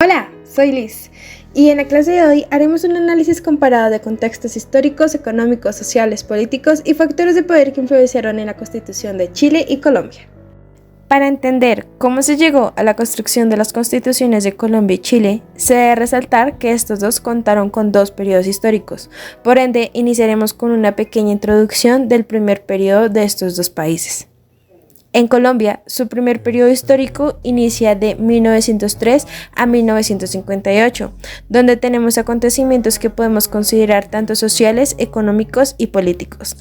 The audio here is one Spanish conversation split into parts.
Hola, soy Liz y en la clase de hoy haremos un análisis comparado de contextos históricos, económicos, sociales, políticos y factores de poder que influenciaron en la Constitución de Chile y Colombia. Para entender cómo se llegó a la construcción de las constituciones de Colombia y Chile, se debe resaltar que estos dos contaron con dos periodos históricos. Por ende, iniciaremos con una pequeña introducción del primer periodo de estos dos países. En Colombia, su primer periodo histórico inicia de 1903 a 1958, donde tenemos acontecimientos que podemos considerar tanto sociales, económicos y políticos,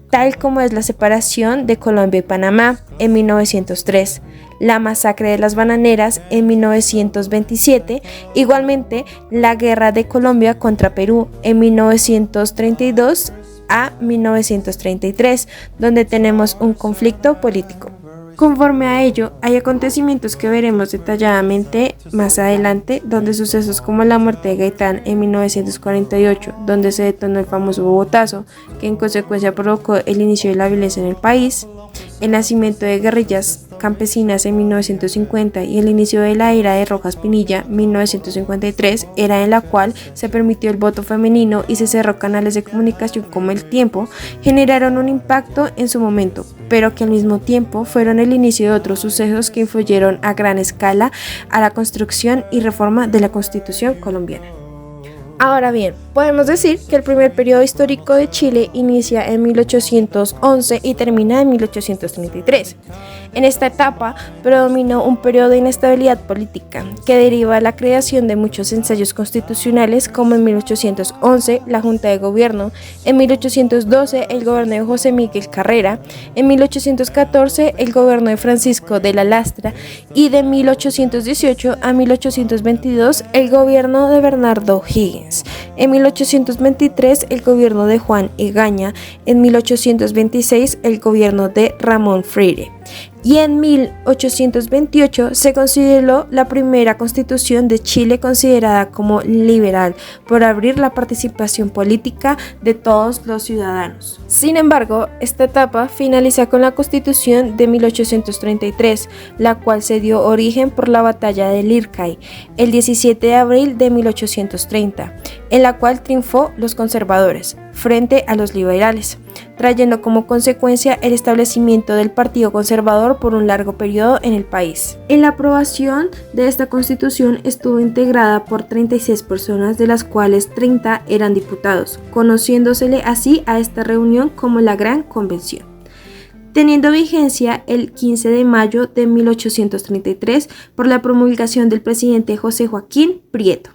tal como es la separación de Colombia y Panamá en 1903, la masacre de las bananeras en 1927, igualmente la guerra de Colombia contra Perú en 1932 a 1933, donde tenemos un conflicto político. Conforme a ello, hay acontecimientos que veremos detalladamente más adelante, donde sucesos como la muerte de Gaitán en 1948, donde se detonó el famoso Bogotazo, que en consecuencia provocó el inicio de la violencia en el país, el nacimiento de guerrillas campesinas en 1950 y el inicio de la era de Rojas Pinilla, 1953, era en la cual se permitió el voto femenino y se cerró canales de comunicación como El Tiempo, generaron un impacto en su momento, pero que al mismo tiempo fueron el inicio de otros sucesos que influyeron a gran escala a la construcción y reforma de la Constitución colombiana. Ahora bien, podemos decir que el primer periodo histórico de Chile inicia en 1811 y termina en 1833. En esta etapa predominó un periodo de inestabilidad política que deriva de la creación de muchos ensayos constitucionales, como en 1811 la Junta de Gobierno, en 1812 el gobierno de José Miguel Carrera, en 1814 el gobierno de Francisco de la Lastra y de 1818 a 1822 el gobierno de Bernardo Higgins. En 1823 el gobierno de Juan Egaña, en 1826 el gobierno de Ramón Freire. Y en 1828 se consideró la primera constitución de Chile considerada como liberal por abrir la participación política de todos los ciudadanos. Sin embargo, esta etapa finaliza con la constitución de 1833, la cual se dio origen por la batalla de Lircay, el 17 de abril de 1830, en la cual triunfó los conservadores frente a los liberales, trayendo como consecuencia el establecimiento del Partido Conservador por un largo periodo en el país. En la aprobación de esta constitución estuvo integrada por 36 personas, de las cuales 30 eran diputados, conociéndosele así a esta reunión como la Gran Convención, teniendo vigencia el 15 de mayo de 1833 por la promulgación del presidente José Joaquín Prieto.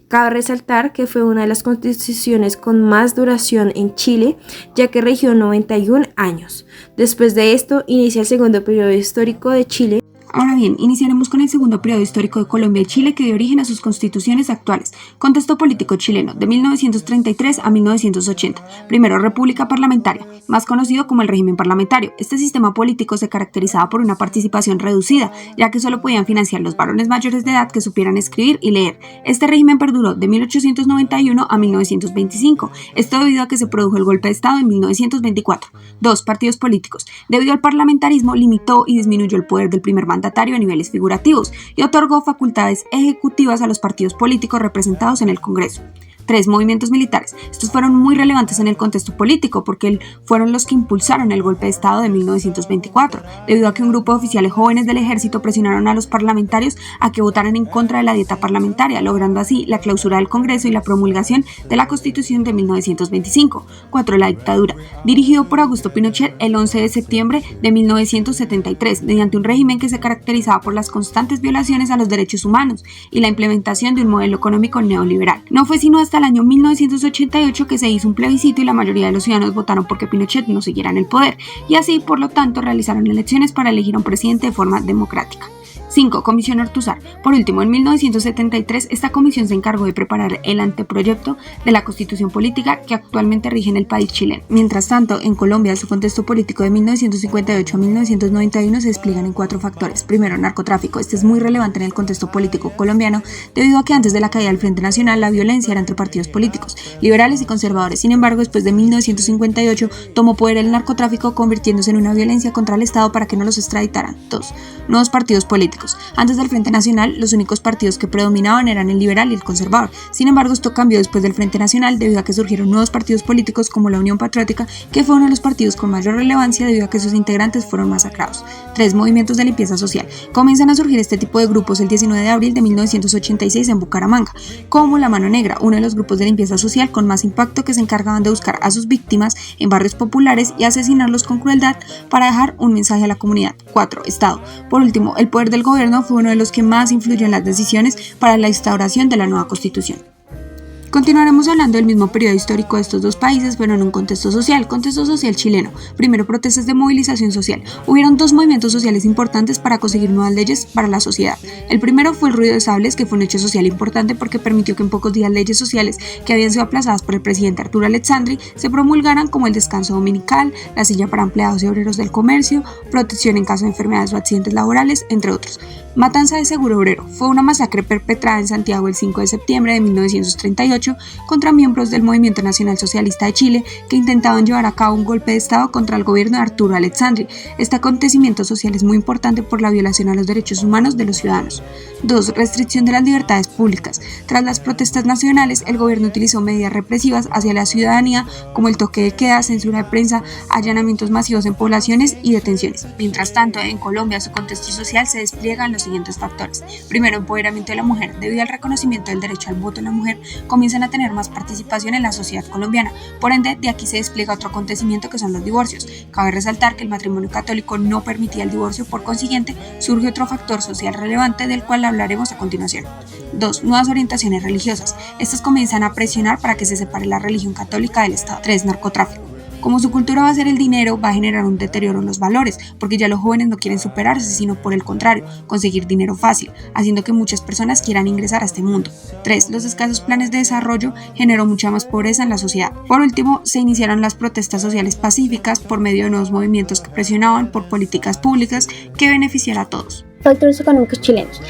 Cabe resaltar que fue una de las constituciones con más duración en Chile, ya que regió 91 años. Después de esto, inicia el segundo periodo histórico de Chile. Ahora bien, iniciaremos con el segundo periodo histórico de Colombia y Chile, que dio origen a sus constituciones actuales. Contexto político chileno, de 1933 a 1980. Primero, república parlamentaria, más conocido como el régimen parlamentario. Este sistema político se caracterizaba por una participación reducida, ya que solo podían financiar los varones mayores de edad que supieran escribir y leer. Este régimen perduró de 1891 a 1925, esto debido a que se produjo el golpe de Estado en 1924. Dos, partidos políticos. Debido al parlamentarismo, limitó y disminuyó el poder del primer mandatario a niveles figurativos y otorgó facultades ejecutivas a los partidos políticos representados en el Congreso. 3. Movimientos militares. Estos fueron muy relevantes en el contexto político porque fueron los que impulsaron el golpe de Estado de 1924, debido a que un grupo de oficiales jóvenes del ejército presionaron a los parlamentarios a que votaran en contra de la dieta parlamentaria, logrando así la clausura del Congreso y la promulgación de la Constitución de 1925. 4. La dictadura. Dirigido por Augusto Pinochet el 11 de septiembre de 1973, mediante un régimen que se caracterizaba por las constantes violaciones a los derechos humanos y la implementación de un modelo económico neoliberal. No fue sino hasta el año 1988 que se hizo un plebiscito y la mayoría de los ciudadanos votaron porque Pinochet no siguiera en el poder, y así, por lo tanto, realizaron elecciones para elegir a un presidente de forma democrática. 5. Comisión Ortúzar. Por último, en 1973, esta comisión se encargó de preparar el anteproyecto de la Constitución Política que actualmente rige en el país chileno. Mientras tanto, en Colombia, su contexto político de 1958 a 1991 se despliegan en 4 factores. Primero, narcotráfico. Este es muy relevante en el contexto político colombiano debido a que antes de la caída del Frente Nacional, la violencia era entre partidos políticos, liberales y conservadores. Sin embargo, después de 1958, tomó poder el narcotráfico, convirtiéndose en una violencia contra el Estado para que no los extraditaran. 2. Nuevos partidos políticos. políticos. Antes del Frente Nacional, los únicos partidos que predominaban eran el liberal y el conservador. Sin embargo, esto cambió después del Frente Nacional debido a que surgieron nuevos partidos políticos como la Unión Patriótica, que fue uno de los partidos con mayor relevancia debido a que sus integrantes fueron masacrados. 3. Movimientos de limpieza social. Comienzan a surgir este tipo de grupos el 19 de abril de 1986 en Bucaramanga, como La Mano Negra, uno de los grupos de limpieza social con más impacto que se encargaban de buscar a sus víctimas en barrios populares y asesinarlos con crueldad para dejar un mensaje a la comunidad. 4. Estado. Por último, el poder del gobierno fue uno de los que más influyó en las decisiones para la instauración de la nueva Constitución. Continuaremos hablando del mismo periodo histórico de estos dos países, pero en un contexto social chileno. Primero, protestas de movilización social. Hubieron dos movimientos sociales importantes para conseguir nuevas leyes para la sociedad. El primero fue el ruido de sables, que fue un hecho social importante porque permitió que en pocos días leyes sociales que habían sido aplazadas por el presidente Arturo Alessandri se promulgaran, como el descanso dominical, la silla para empleados y obreros del comercio, protección en caso de enfermedades o accidentes laborales, entre otros. Matanza de Seguro Obrero. Fue una masacre perpetrada en Santiago el 5 de septiembre de 1938 contra miembros del Movimiento Nacional Socialista de Chile que intentaban llevar a cabo un golpe de estado contra el gobierno de Arturo Alessandri. Este acontecimiento social es muy importante por la violación a los derechos humanos de los ciudadanos. 2. Restricción de las libertades públicas. Tras las protestas nacionales, el gobierno utilizó medidas represivas hacia la ciudadanía como el toque de queda, censura de prensa, allanamientos masivos en poblaciones y detenciones. Mientras tanto, en Colombia su contexto social se despliega en los siguientes factores. Primero, empoderamiento de la mujer. Debido al reconocimiento del derecho al voto de la mujer, comienzan a tener más participación en la sociedad colombiana. Por ende, de aquí se despliega otro acontecimiento que son los divorcios. Cabe resaltar que el matrimonio católico no permitía el divorcio, por consiguiente, surge otro factor social relevante del cual hablaremos a continuación. 2. Nuevas orientaciones religiosas. Estas comienzan a presionar para que se separe la religión católica del Estado. 3. Narcotráfico. Como su cultura va a ser el dinero, va a generar un deterioro en los valores, porque ya los jóvenes no quieren superarse, sino por el contrario, conseguir dinero fácil, haciendo que muchas personas quieran ingresar a este mundo. 3. Los escasos planes de desarrollo generó mucha más pobreza en la sociedad. Por último, se iniciaron las protestas sociales pacíficas por medio de nuevos movimientos que presionaban por políticas públicas que beneficiaran a todos. Factores económicos chilenos.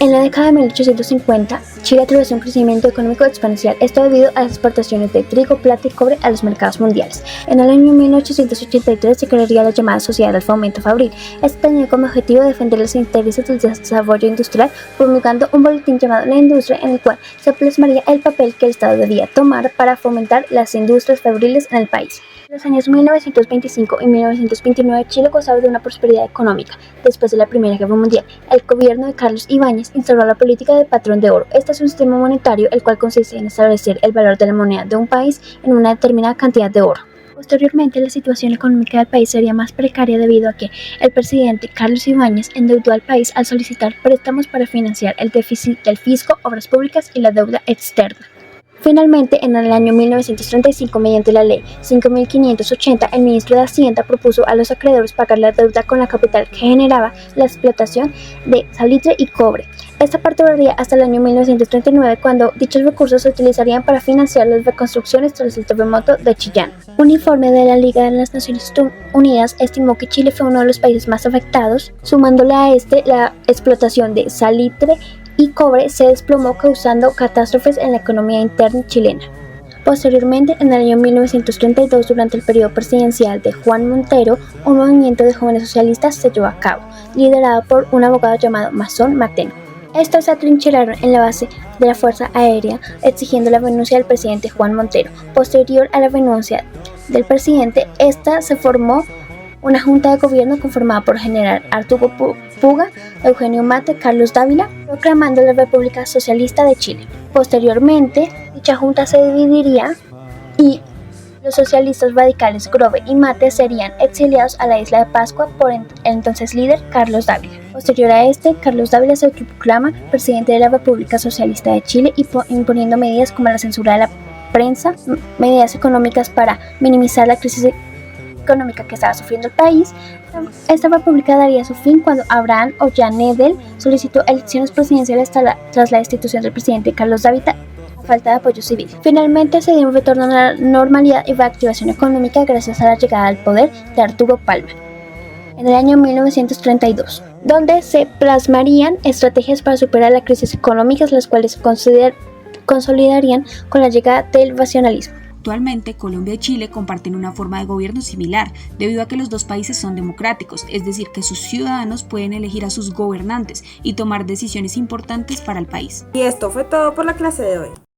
En la década de 1850, Chile atravesó un crecimiento económico exponencial, esto debido a las exportaciones de trigo, plata y cobre a los mercados mundiales. En el año 1883 se crearía la llamada Sociedad del Fomento Fabril. Esta tenía como objetivo defender los intereses del desarrollo industrial, promulgando un boletín llamado La Industria, en el cual se plasmaría el papel que el Estado debía tomar para fomentar las industrias fabriles en el país. En los años 1925 y 1929, Chile gozaba de una prosperidad económica. Después de la Primera Guerra Mundial, el gobierno de Carlos Ibáñez instauró la política de patrón de oro. Este es un sistema monetario el cual consiste en establecer el valor de la moneda de un país en una determinada cantidad de oro. Posteriormente, la situación económica del país sería más precaria debido a que el presidente Carlos Ibáñez endeudó al país al solicitar préstamos para financiar el déficit del fisco, obras públicas y la deuda externa. Finalmente, en el año 1935, mediante la Ley 5.580, el ministro de Hacienda propuso a los acreedores pagar la deuda con la capital que generaba la explotación de salitre y cobre. Esta parte duraría hasta el año 1939, cuando dichos recursos se utilizarían para financiar las reconstrucciones tras el terremoto de Chillán. Un informe de la Liga de las Naciones Unidas estimó que Chile fue uno de los países más afectados, sumándole a la explotación de salitre y cobre se desplomó, causando catástrofes en la economía interna chilena. Posteriormente, en el año 1932, durante el periodo presidencial de Juan Montero, un movimiento de jóvenes socialistas se llevó a cabo, liderado por un abogado llamado Masón Mateno. Estos se atrincheraron en la base de la Fuerza Aérea, exigiendo la renuncia del presidente Juan Montero. Posterior a la renuncia del presidente, se formó una junta de gobierno conformada por general Arturo Puga, Eugenio Mate, Carlos Dávila, proclamando la República Socialista de Chile. Posteriormente, dicha junta se dividiría y los socialistas radicales Grove y Mate serían exiliados a la isla de Pascua por el entonces líder Carlos Dávila. Posterior a Carlos Dávila se proclama presidente de la República Socialista de Chile y imponiendo medidas como la censura de la prensa, medidas económicas para minimizar la crisis económica que estaba sufriendo el país. Esta república daría su fin cuando Abraham Ollanedel solicitó elecciones presidenciales tras la destitución del presidente Carlos Dávila a falta de apoyo civil. Finalmente se dio un retorno a la normalidad y reactivación económica gracias a la llegada al poder de Arturo Palma en el año 1932, donde se plasmarían estrategias para superar la crisis económica, las cuales se consolidarían con la llegada del racionalismo. Actualmente, Colombia y Chile comparten una forma de gobierno similar, debido a que los dos países son democráticos, es decir, que sus ciudadanos pueden elegir a sus gobernantes y tomar decisiones importantes para el país. Y esto fue todo por la clase de hoy.